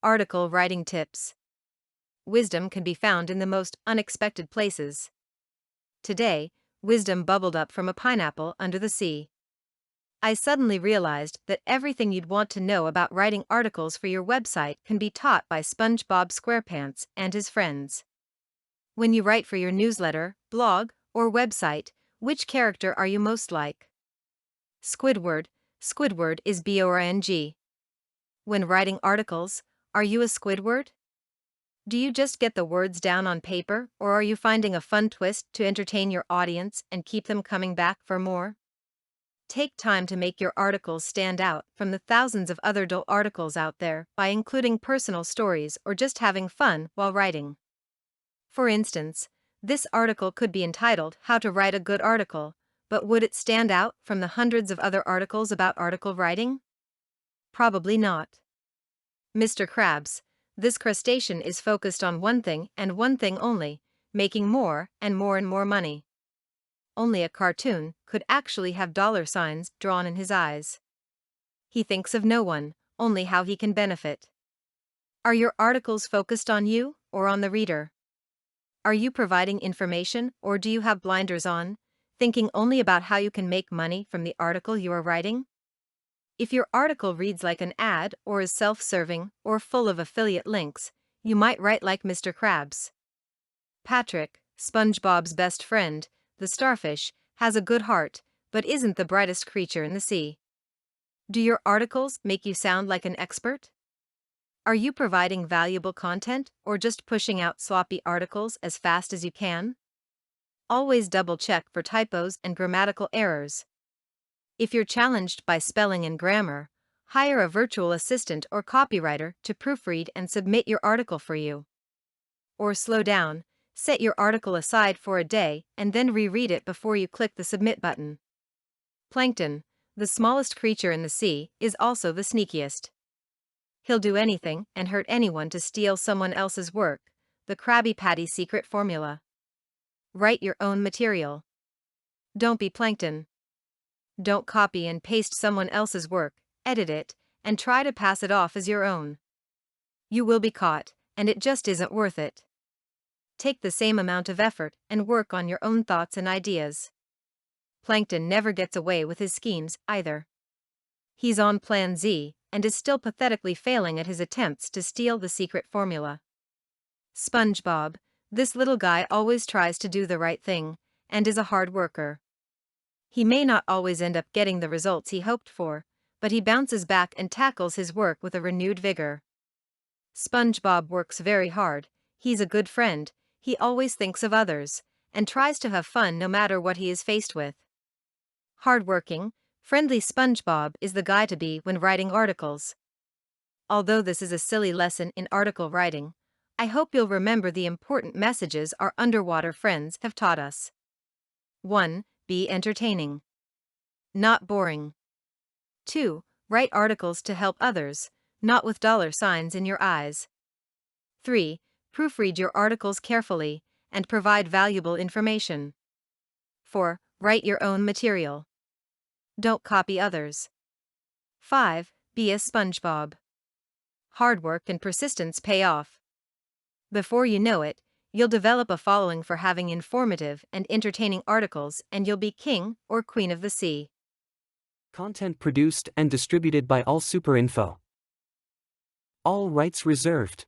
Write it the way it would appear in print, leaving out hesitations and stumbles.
Article writing tips. Wisdom can be found in the most unexpected places. Today, wisdom bubbled up from a pineapple under the sea. I suddenly realized that everything you'd want to know about writing articles for your website can be taught by SpongeBob SquarePants and his friends. When you write for your newsletter, blog, or website, which character are you most like? Squidward. Squidward is boring. When writing articles, are you a Squidward? Do you just get the words down on paper, or are you finding a fun twist to entertain your audience and keep them coming back for more? Take time to make your articles stand out from the thousands of other dull articles out there by including personal stories or just having fun while writing. For instance, this article could be entitled How to Write a Good Article, but would it stand out from the hundreds of other articles about article writing? Probably not. Mr. Krabs. This crustacean is focused on one thing and one thing only, making more and more money. Only a cartoon could actually have dollar signs drawn in his eyes. He thinks of no one, only how he can benefit. Are your articles focused on you or on the reader? Are you providing information or do you have blinders on, thinking only about how you can make money from the article you are writing? If your article reads like an ad or is self-serving or full of affiliate links, you might write like Mr. Krabs. Patrick, SpongeBob's best friend, the starfish, has a good heart, but isn't the brightest creature in the sea. Do your articles make you sound like an expert? Are you providing valuable content or just pushing out sloppy articles as fast as you can? Always double-check for typos and grammatical errors. If you're challenged by spelling and grammar, hire a virtual assistant or copywriter to proofread and submit your article for you. Or slow down, set your article aside for a day and then reread it before you click the submit button. Plankton, the smallest creature in the sea, is also the sneakiest. He'll do anything and hurt anyone to steal someone else's work, the Krabby Patty secret formula. Write your own material. Don't be Plankton. Don't copy and paste someone else's work, edit it, and try to pass it off as your own. You will be caught, and it just isn't worth it. Take the same amount of effort and work on your own thoughts and ideas. Plankton never gets away with his schemes, either. He's on Plan Z and is still pathetically failing at his attempts to steal the secret formula. SpongeBob, this little guy always tries to do the right thing, and is a hard worker. He may not always end up getting the results he hoped for, but he bounces back and tackles his work with a renewed vigor. SpongeBob works very hard, he's a good friend, he always thinks of others, and tries to have fun no matter what he is faced with. Hardworking, friendly SpongeBob is the guy to be when writing articles. Although this is a silly lesson in article writing, I hope you'll remember the important messages our underwater friends have taught us. 1. Be entertaining. Not boring. 2. Write articles to help others, not with dollar signs in your eyes. 3. Proofread your articles carefully and provide valuable information. 4. Write your own material. Don't copy others. 5. Be a SpongeBob. Hard work and persistence pay off. Before you know it, you'll develop a following for having informative and entertaining articles, and you'll be king or queen of the sea. Content produced and distributed by All Super Info. All rights reserved.